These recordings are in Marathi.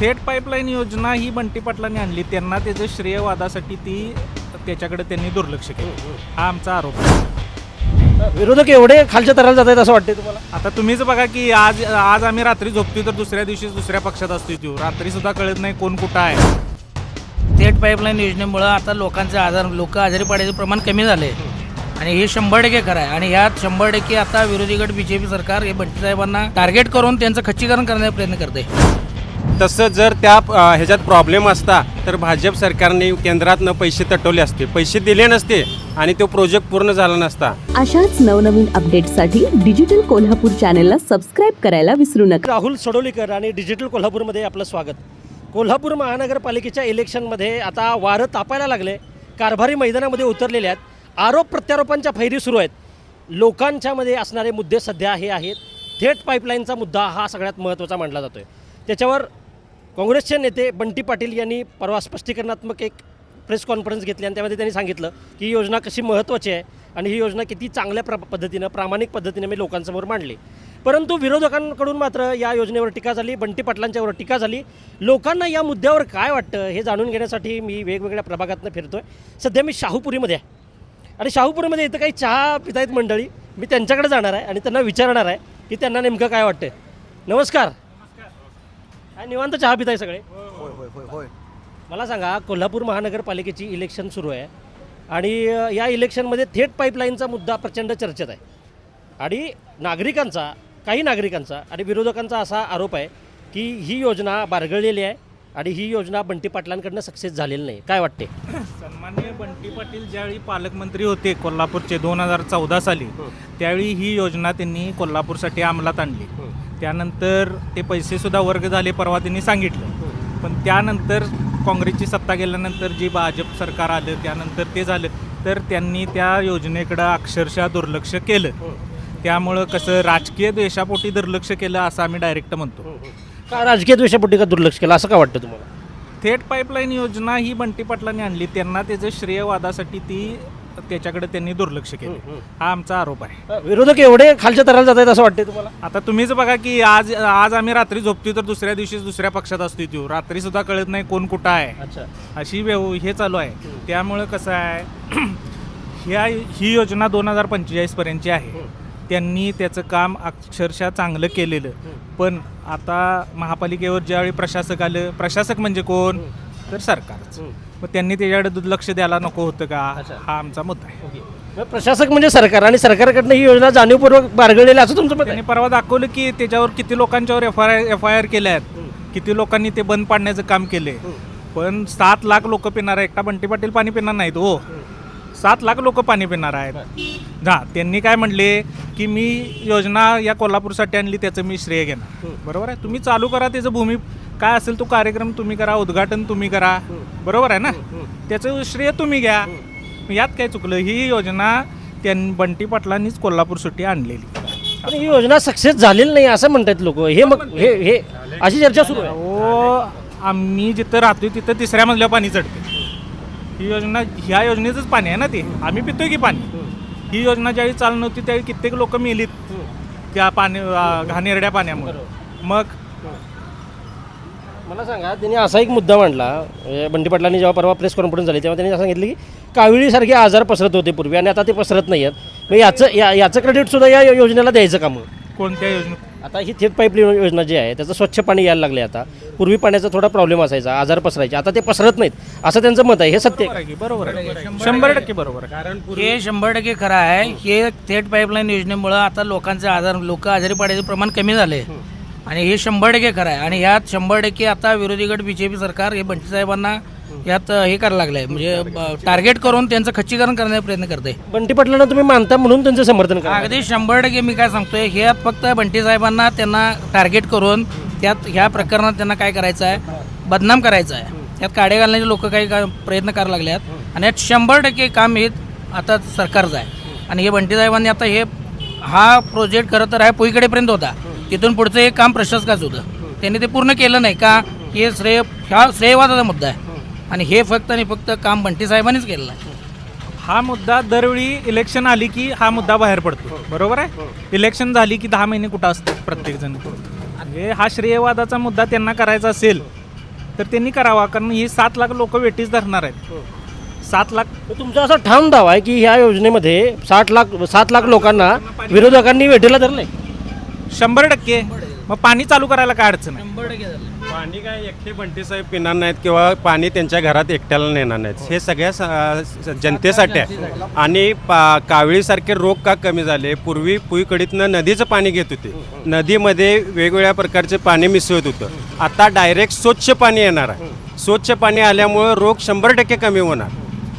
थेट पाईपलाईन योजना ही बंटी पाटलांनी आणली, त्यांना त्याचं श्रेयवादासाठी त्याच्याकडे त्यांनी दुर्लक्ष केलं, हा आमचा आरोप आहे. विरोधक एवढे खालच्या तराला जात आहेत असं वाटते तुम्हाला? आता तुम्हीच बघा की आज आम्ही रात्री झोपतोय तर दुसऱ्या दिवशी दुसऱ्या पक्षात असतोय, तो रात्री सुद्धा कळत नाही कोण कुठं आहे. थेट पाईपलाईन योजनेमुळं आता लोक आजारी पडायचं प्रमाण कमी झाले आणि हे 100% खरं आहे. आणि ह्यात 100% आता विरोधी गट BJP सरकार हे बंटी साहेबांना टार्गेट करून त्यांचं खच्चीकरण करण्याचा प्रयत्न करते. तसं जर त्या ह्याच्यात प्रॉब्लेम असता तर भाजप सरकारने केंद्रातनं पैसे तटवले असते, पैसे दिले नसते आणि तो प्रोजेक्ट पूर्ण झाला नसता. अशाच नवनवीन अपडेट्ससाठी डिजिटल कोल्हापूर चॅनलला सबस्क्राईब करायला विसरू नका. राहुल सडोलीकर आणि डिजिटल कोल्हापूरमध्ये आपलं स्वागत. कोल्हापूर महानगरपालिकेच्या इलेक्शनमध्ये आता वारं तापायला लागले, कारभारी मैदानामध्ये उतरलेले आहेत, आरोप प्रत्यारोपांच्या फैरी सुरू आहेत. लोकांच्यामध्ये असणारे मुद्दे सध्या हे आहेत. थेट पाईपलाईनचा मुद्दा हा सगळ्यात महत्त्वाचा मानला जातो आहे. त्याच्यावर काँग्रेसचे नेते बंटी पाटील यांनी परवा स्पष्टीकरणात्मक एक प्रेस कॉन्फरन्स घेतली आणि त्यामध्ये त्यांनी सांगितलं की ही योजना कशी महत्त्वाची आहे आणि ही योजना किती चांगल्या पद्धतीनं प्रामाणिक पद्धतीने मी लोकांसमोर मांडली. परंतु विरोधकांकडून मात्र या योजनेवर टीका झाली, बंटी पाटलांच्यावर टीका झाली. लोकांना या मुद्द्यावर काय वाटतं हे जाणून घेण्यासाठी मी वेगवेगळ्या प्रभागातून फिरतो आहे. सध्या मी शाहूपुरीमध्ये आहे आणि शाहूपुरीमध्ये इथं काही चहा पितायत मंडळी. मी त्यांच्याकडे जाणार आहे आणि त्यांना विचारणार आहे की त्यांना नेमकं काय वाटतं. नमस्कार. काय निवांत चहा पिताय सगळे? होय. मला सांगा, कोल्हापूर महानगरपालिकेची इलेक्शन सुरू आहे आणि या इलेक्शनमध्ये थेट पाईपलाईनचा मुद्दा प्रचंड चर्चेत आहे आणि काही नागरिकांचा आणि विरोधकांचा असा आरोप आहे की ही योजना बारगळलेली आहे आणि ही योजना बंटी पाटलांकडनं सक्सेस झालेली नाही. काय वाटते? सन्माननीय बंटी पाटील ज्यावेळी पालकमंत्री होते कोल्हापूरचे 2014 साली, त्यावेळी ही योजना त्यांनी कोल्हापूरसाठी अंमलात आणली. त्यानंतर ते पैसेसुद्धा वर्ग झाले, परवा त्यांनी सांगितलं. पण त्यानंतर काँग्रेसची सत्ता गेल्यानंतर जी भाजप सरकार आलं त्यानंतर ते झालं, तर त्यांनी त्या योजनेकडं अक्षरशः दुर्लक्ष केलं. त्यामुळं कसं राजकीय द्वेषापोटी दुर्लक्ष केलं असं आम्ही डायरेक्ट म्हणतो. का राजकीय द्वेषापोटी का दुर्लक्ष केलं असं का वाटतं तुम्हाला? थेट पाईपलाईन योजना ही बंटी पाटलांनी आणली, त्यांना त्याचं श्रेयवादासाठी त्याच्याकडे त्यांनी दुर्लक्ष केलं, हा आमचा आरोप आहे. विरोधक एवढे खालच्या तराला जात आहेत असं वाटते तुम्हाला? आता तुम्हीच बघा की आज आम्ही रात्री झोपतोय तर दुसऱ्या दिवशी दुसऱ्या पक्षात असतोय, तो रात्री सुद्धा कळत नाही कोण कुठं आहे. अच्छा. अशी हे चालू आहे. त्यामुळं कसं आहे, ही योजना 2045 पर्यंतची आहे. त्यांनी त्याचं काम अक्षरशः चांगलं केलेलं. पण आता महापालिकेवर ज्यावेळी प्रशासक आलं, प्रशासक म्हणजे कोण तर सरकारच, मग त्यांनी त्याच्याकडे दुर्लक्ष द्यायला नको होतं का, हा आमचा मुद्दा आहे. प्रशासक म्हणजे सरकार आणि सरकारकडनं ही योजना जाणीवपूर्वक बारगळलेली असं तुमचं मत आहे? त्यांनी परवा दाखवलं की त्याच्यावर किती लोकांच्यावर FIR केल्या आहेत, किती लोकांनी ते बंद पाडण्याचं काम केले. पण 7 लाख लोक पिणार आहे, एकटा बंटी पाटील पाणी पिणार नाहीत हो, 7 लाख लोक पाणी पिणार आहेत. त्यांनी काय म्हणले की मी योजना या कोल्हापूरसाठी आणली, त्याचं मी श्रेय घेणार. बरोबर आहे, तुम्ही चालू करा, त्याचं भूमी काय असेल तो कार्यक्रम तुम्ही करा, उद्घाटन तुम्ही करा, बरोबर आहे ना, त्याचं श्रेय तुम्ही घ्या. यात काय चुकलं? ही योजना बंटी पाटलांनीच कोल्हापूरसाठी आणलेली. पण ही योजना सक्सेस झालेली नाही असं म्हणतात लोक. हे अशी चर्चा सुरू आहे. हो, आम्ही जिथं राहतोय तिथं 3ऱ्या मजल्यावर पाणी चढते. ही योजना ह्या योजनेचंच पाणी आहे ना, ते आम्ही पितोय की पाणी. ही योजना ज्यावेळी चालू नव्हती त्यावेळी कित्येक लोक मेलीत त्या घाणेरड्या पाण्यामुळे. मग मला सांगा, त्यांनी असा एक मुद्दा मांडला, बंटी पाटलांनी जेव्हा परवा प्रेस कॉन्फरन्स झाली तेव्हा त्यांनी सांगितलं की काविळीसारखे आजार पसरत होते पूर्वी आणि आता ते पसरत नाही आहेत. मग याचं क्रेडिट सुद्धा या योजनेला द्यायचं का? मग कोणत्या योजना? आता ही थेट पाईपलाईन योजना जी आहे त्याचं स्वच्छ पाणी यायला लागले. आता पूर्वी पाण्याचा थोडा प्रॉब्लेम असायचा, आजार पसरायचे, आता ते पसरत नाहीत असं त्यांचं मत आहे. हे सत्य आहे? बरोबर आहे, 100% बरोबर आहे. हे 100% खरं आहे. हे थेट पाईपलाईन योजनेमुळं आता लोक आजारी पडायचं प्रमाण कमी झाले आणि हे 100% खरं आहे. आणि ह्यात 100% आता विरोधी गट BJP सरकार हे बंटी साहेबांना यात हे करायला लागलं आहे, म्हणजे टार्गेट करून त्यांचं खच्चीकरण करण्याचा प्रयत्न करते. बंटी पाटलांना तुम्ही मानता म्हणून त्यांचं समर्थन करा? अगदी 100% मी काय सांगतोय, हे फक्त बंटी साहेबांना त्यांना टार्गेट करून ह्या प्रकरणात त्यांना काय करायचं आहे, बदनाम करायचं आहे. त्यात काडे घालण्याचे लोक काही प्रयत्न करायला लागले आहेत आणि यात 100% काम हे आता सरकारचं आहे. आणि हे बंटी साहेबांनी आता हा प्रोजेक्ट खरं तर पुईकडेपर्यंत होता, तिथून पुढचं हे काम प्रशासकाचं होतं, त्यांनी ते पूर्ण केलं नाही का? हे श्रेयवादाचा मुद्दा आहे आणि हे फक्त आणि फक्त काम बंटी साहेबांनीच केलेलं आहे. हा मुद्दा दरवेळी इलेक्शन आली की हा मुद्दा बाहेर पडतो, बरोबर आहे. इलेक्शन झाली की 10 महिने कुठं असतात प्रत्येक जण. हा श्रेयवादाचा मुद्दा त्यांना करायचा असेल तर त्यांनी करावा, कारण ही 7 लाख लोक वेटीस धरणार आहेत. 7 लाख तर तुमचा असा ठाम दावा आहे की ह्या योजनेमध्ये 7 लाख लोकांना विरोधकांनी वेठीला धरलंय. 100%. मग पाणी चालू करायला काय अडचण आहे? पाणी काय एकटे बंटी साहेब पिणार नाहीत किंवा पाणी त्यांच्या घरात एकट्याला नेणार नाहीत. हे सगळ्या जनतेसाठी आहे. आणि कावळीसारखे रोग का कमी झाले? पूर्वी पुईकडीतनं नदीचं पाणी घेत होते, नदीमध्ये वेगवेगळ्या प्रकारचे पाणी मिसळत होतं. आता डायरेक्ट स्वच्छ पाणी येणार आहे. स्वच्छ पाणी आल्यामुळं रोग 100% कमी होणार.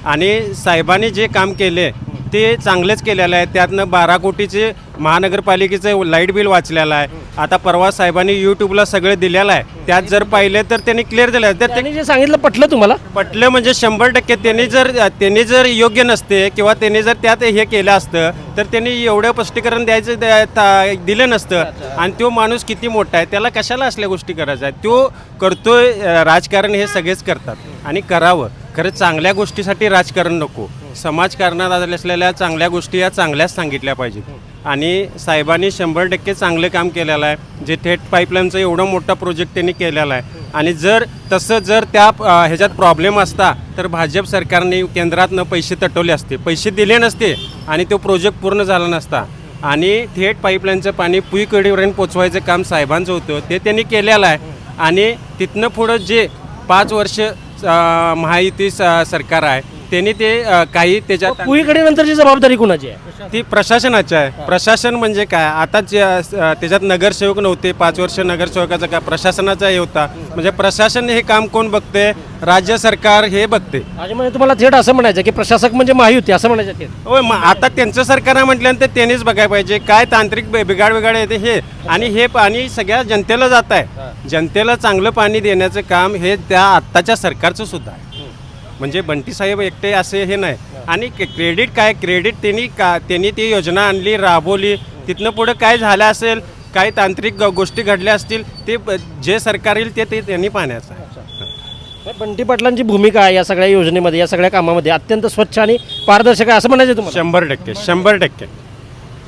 आणि साहेबांनी जे काम केले ते चांगलेच केलेलं आहे. त्यातनं 12 कोटीचे महानगरपालिकेचं लाईट बिल वाचलेलं आहे. आता परवा साहेबांनी यूट्यूबला सगळं दिलेलं आहे. त्यात जर पाहिले तर त्यांनी क्लिअर दिलं आहे. तर त्यांनी जे सांगितलं पटलं तुम्हाला? पटलं म्हणजे 100%. त्यांनी जर योग्य नसते किंवा त्यांनी जर त्यात हे केलं असतं तर त्यांनी एवढं स्पष्टीकरण दिलं नसतं. आणि तो माणूस किती मोठा आहे, त्याला कशाला असल्या गोष्टी करायच्या आहेत? तो करतोय राजकारण, हे सगळेच करतात आणि करावं. खरं चांगल्या गोष्टीसाठी राजकारण नको. समाजकारणात असलेल्या चांगल्या गोष्टी या चांगल्याच सांगितल्या पाहिजेत. आणि साहेबांनी 100% चांगलं काम केलेलं आहे. जे थेट पाईपलाईनचं एवढं मोठा प्रोजेक्ट त्यांनी केलेला आहे. आणि जर त्या ह्याच्यात प्रॉब्लेम असता तर भाजप सरकारने केंद्रातनं पैसे तटवले असते, पैसे दिले नसते आणि तो प्रोजेक्ट पूर्ण झाला नसता. आणि थेट पाईपलाईनचं पाणी पुईकडीपर्यंत पोचवायचं काम साहेबांचं होतं, ते त्यांनी केलेलं आहे. आणि तिथनं पुढं जे 5 वर्ष महायुती सरकार आहे त्यांनी ते काही त्याच्यात पुईकडे नंतरची जबाबदारी कुणाची आहे? ती प्रशासनाची आहे. प्रशासन म्हणजे काय? आता त्याच्यात नगरसेवक नव्हते, 5 वर्ष नगरसेवकाचा काय प्रशासनाचा हे होता. म्हणजे प्रशासन हे काम कोण बघते? राज्य सरकार हे बघते. आणि म्हणजे तुम्हाला थेट असं म्हणायचं की प्रशासक म्हणजे महायुती असं म्हणायचं थेट? होय, मग आता त्यांचं सरकार आहे म्हटल्यानंतर त्यांनीच बघायला पाहिजे काय तांत्रिक बिघाड येते हे. आणि हे पाणी सगळ्या जनतेला जात आहे. जनतेला चांगलं पाणी देण्याचं काम हे त्या आत्ताच्या सरकारचं सुद्धा आहे. म्हणजे बंटी साहेब एकटे असे हे नाही. आणि क्रेडिट त्यांनी ती योजना आणली, राबवली. तिथनं पुढं काय झालं असेल, काय तांत्रिक गोष्टी घडल्या असतील, ते जे सरकार येईल ते त्यांनी पाहण्याचं आहे. बंटी पाटलांची भूमिका या सगळ्या योजनेमध्ये, या सगळ्या कामामध्ये अत्यंत स्वच्छ आणि पारदर्शक आहे असं म्हणायचं तुम्हाला? 100%.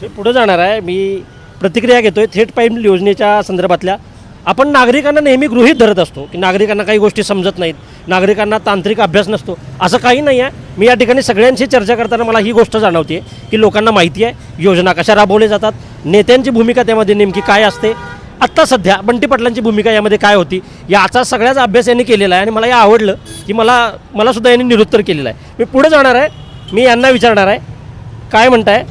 मी पुढे जाणार आहे. मी प्रतिक्रिया घेतोय थेट पाईप योजनेच्या संदर्भातल्या. आपण नागरिकांना नेहमी गृहीत धरत असतो की नागरिकांना काही गोष्टी समजत नाहीत, नागरिकांना तांत्रिक अभ्यास नसतो. असं काही नाही आहे. मी या ठिकाणी सगळ्यांशी चर्चा करताना मला ही गोष्ट जाणवते की लोकांना माहिती आहे योजना कशा राबवल्या जातात, नेत्यांची भूमिका त्यामध्ये नेमकी काय असते. आत्ता सध्या बंटी पाटलांची भूमिका यामध्ये काय होती याचा सगळ्याच अभ्यास यांनी केलेला आहे. आणि मला हे आवडलं की मला सुद्धा यांनी निरुत्तर केलेलं आहे. मी पुढे जाणार आहे. मी यांना विचारणार आहे काय म्हणताय.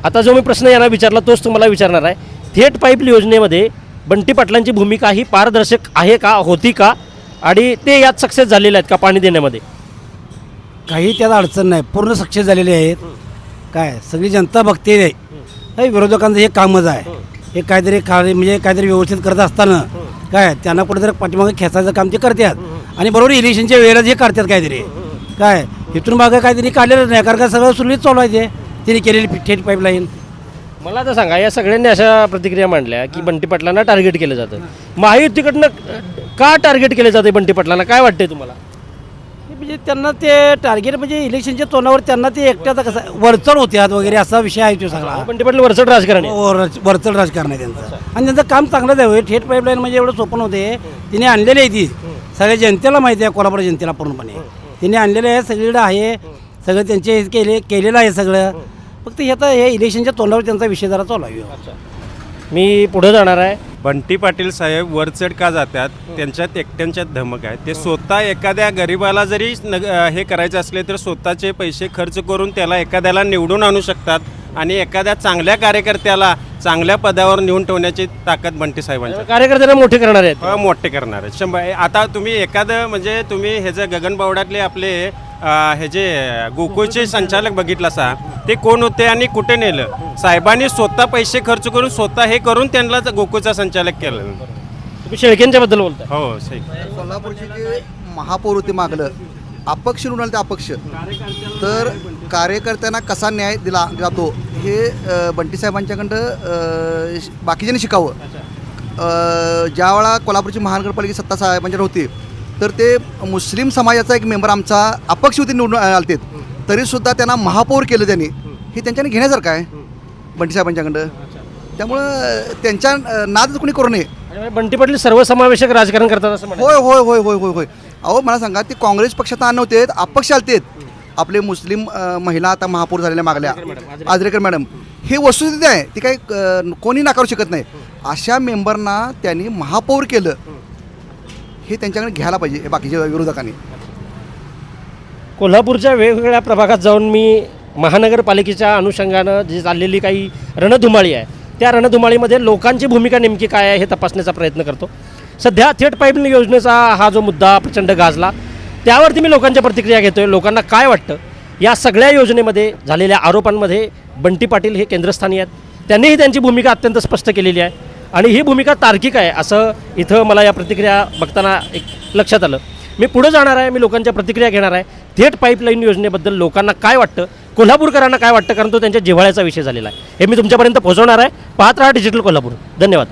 आता जो मी प्रश्न यांना विचारला तोच तुम्हाला विचारणार आहे. थेट पाईप योजनेमध्ये बंटी पाटलांची भूमिका ही पारदर्शक आहे का, होती का, आणि ते यात सक्सेस झालेले आहेत का पाणी देण्यामध्ये? काही त्यात अडचण नाही, पूर्ण सक्सेस झालेले आहेत. काय सगळी जनता बघते आहे. काही विरोधकांचं हे कामच आहे. हे काहीतरी व्यवस्थित करत असताना काय त्यांना कुठेतरी पाठीमागे खेचायचं काम ते करतात. आणि बरोबर इलेक्शनच्या वेळेला हे करतात काहीतरी. काय इथून मागं काहीतरी काढलेलं नाही, कारण का सगळं सुरळीत चालू आहे. त्यांनी केलेली थेट पाईपलाईन. मला तर सांगा, या सगळ्यांनी अशा प्रतिक्रिया मांडल्या की बंटी पाटलांना टार्गेट केलं जातं. महायुतीकडनं का टार्गेट केलं जाते बंटी पाटलांना, काय वाटतंय तुम्हाला? म्हणजे त्यांना ते टार्गेट म्हणजे इलेक्शनच्या तोंडावर त्यांना ते एकट्याचा कसं वरचढ होत्यात वगैरे असा विषय आहे तो सगळा. बंटी पाटील वरचढ राजकारण आहे. वरचढ राजकारण आहे त्यांचं. आणि त्यांचं काम चांगलंच आहे. थेट पाईपलाईन म्हणजे एवढं सोपं होते. तिने आणलेली आहे ती सगळ्या जनतेला माहिती आहे, कोल्हापूर जनतेला पूर्णपणे तिने आणलेलं आहे. सगळीकडे आहे, सगळं त्यांचे केलेलं आहे सगळं. फक्त हे आता हे इलेक्शनच्या तोंडावर त्यांचा विषय जरा चालू आहे. मी पुढे जाणार आहे. बंटी पाटील साहेब वरचढ का जातात? त्यांच्यात एकट्यांच्यात धमक आहे. ते स्वतः एखाद्या गरिबाला जरी हे करायचं असले तर स्वतःचे पैसे खर्च करून त्याला एखाद्याला निवडून आणू शकतात. आणि एखाद्या चांगल्या कार्यकर्त्याला चांगल्या पदावर नेऊन ठेवण्याची ताकद बंटी साहेबांची. कार्यकर्त्यांना मोठे करणार आहेत. मोठे करणार आहेत 100. आता तुम्ही एखादं म्हणजे तुम्ही ह्याचं गगनबावड्यातले आपले हे जे गोकुळचे संचालक बघितला सा, ते कोण होते आणि कुठे नेलं? साहेबांनी स्वतः पैसे खर्च करून स्वतः हे करून त्यांना गोकुळचा संचालक केलं. तुम्ही शेळकेंच्या बद्दल बोलताय. हो सही. कोल्हापूरचे जे महापौर होते मागलं, अपक्ष निवडून आले ते अपक्ष, तर कार्यकर्त्यांना कसा न्याय दिला जातो हे बंटी साहेबांच्याकडं बाकीच्यांनी शिकावं. ज्यावेळा कोल्हापूरची महानगरपालिका सत्ता साहेबांच्याकडे होती तर ते मुस्लिम समाजाचा एक मेंबर आमचा अपक्ष होती निवडून आलते, तरीसुद्धा त्यांना महापौर केलं त्यांनी. हे त्यांच्याने घेण्यासारखं आहे बंटी साहेबांच्याकडं. त्यामुळं त्यांच्या नादच कोणी करू नये. आणि बंटी पाटील सर्वसमावेशक राजकारण करतात असं म्हणतात. होय होय होय होय होय होय अहो मला सांगा ते काँग्रेस पक्षात नव्हते अपक्ष आलतेत. आपले मुस्लिम महिला आता महापौर झालेल्या मागल्या आजरेकर मॅडम हे वस्तुस्थिती आहे ती काही कोणी नाकारू शकत नाही. अशा मेंबरना त्यांनी महापौर केलं हे त्यांच्याकडे घ्यायला पाहिजे हे बाकीच्या विरोधकांनी. कोल्हापूरच्या वेगवेगळ्या प्रभागात जाऊन मी महानगरपालिकेच्या अनुषंगानं जी चाललेली काही रणधुमाळी आहे त्या रणधुमाळीमध्ये लोकांची भूमिका नेमकी काय आहे हे तपासण्याचा प्रयत्न करतो. सध्या थेट पाईपलाईन योजनेचा हा जो मुद्दा प्रचंड गाजला त्यावरती मी लोकांच्या प्रतिक्रिया घेतोय. लोकांना काय वाटतं या सगळ्या योजनेमध्ये झालेल्या आरोपांमध्ये बंटी पाटील हे केंद्रस्थानी आहेत. त्यांनीही त्यांची भूमिका अत्यंत स्पष्ट केलेली आहे आणि ही भूमिका तार्किक आहे असं इथं मला या प्रतिक्रिया बघताना एक लक्षात आलं. मी पुढे जाणार आहे, मी लोकांच्या प्रतिक्रिया घेणार आहे. थेट पाईपलाईन योजनेबद्दल लोकांना काय वाटतं, कोल्हापूरकरांना काय वाटतं, कारण तो त्यांच्या जिव्हाळ्याचा विषय झालेला आहे. हे मी तुमच्यापर्यंत पोहोचवणार आहे. पाहत राहा डिजिटल कोल्हापूर. धन्यवाद.